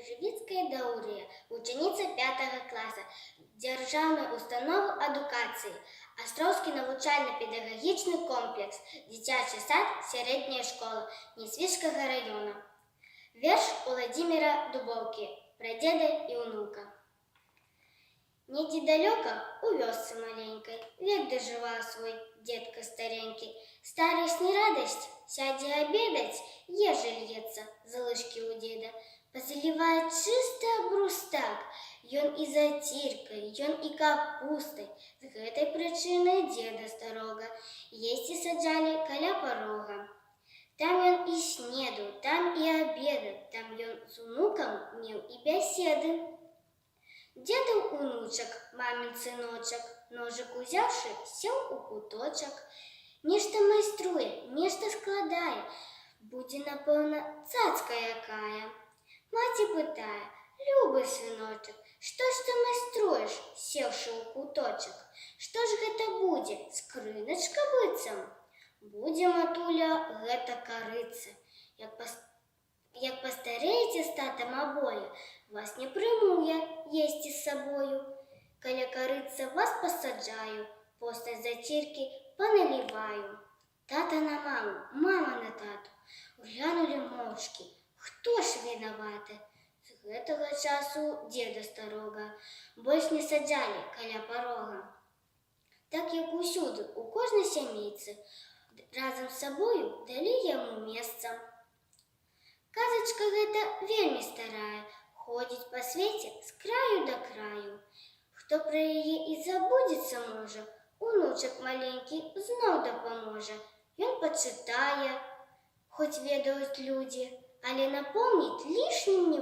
Крывіцкая Даўрыя, вучаніца 5 класа дзяржаўнай установы адукацыі, Астроўскі навучальна-педагагічны комплекс, дзіцячы сад, сярэдняя школа Нясвіжскага района. Верш Уладзіміра Дубоўкі пра дзеда і ўнука. Недзе далёка, у вёсцы маленькай, век дажываў свой дзедка старенькі. Старасць не радасць, сядзе абедаць, ежа льецца з лыжкі ў дзеда. Пазалівае чысты абрустак, ён і заціркай, ён і капустай. З гэтай прычыны дзеда старога есці саджалі каля парога. Там ён і снедаў, там і абедаў, там ён з унукам меў і бяседы. Дзедаў унучак, мамін сыночак, ножык узяўшы, сеў у куточак. Нешта майструе, нешта складае, будзе, напэўна, цацка якая. Маці пытае: «Любы сыночак, што ж ты майструеш, сеўшы ў куточак? Што ж гэта будзе, скрыначка быццам?» «Будзе, матуля, гэта карыца. Як пастарэеце з татам абое, вас не прыму я есці з сабою. Каля карыца вас пасаджаю, постаць заціркі паналіваю». Тата на маму, мама на тату глянулі моўчкі. Хто ж вінаваты? З гэтага часу дзеда старога больш не саджалі каля парога. Так як усюды, у кожнай сямейцы, разам з сабою далі яму месца. Казачка гэта вельмі старая, ходзіць па свеце з краю да краю. Хто пра яе і забудзецца можа, унучак маленькі зноў дапаможа. Ён пачытае, хоць ведаюць людзі, але напомніць лішнім не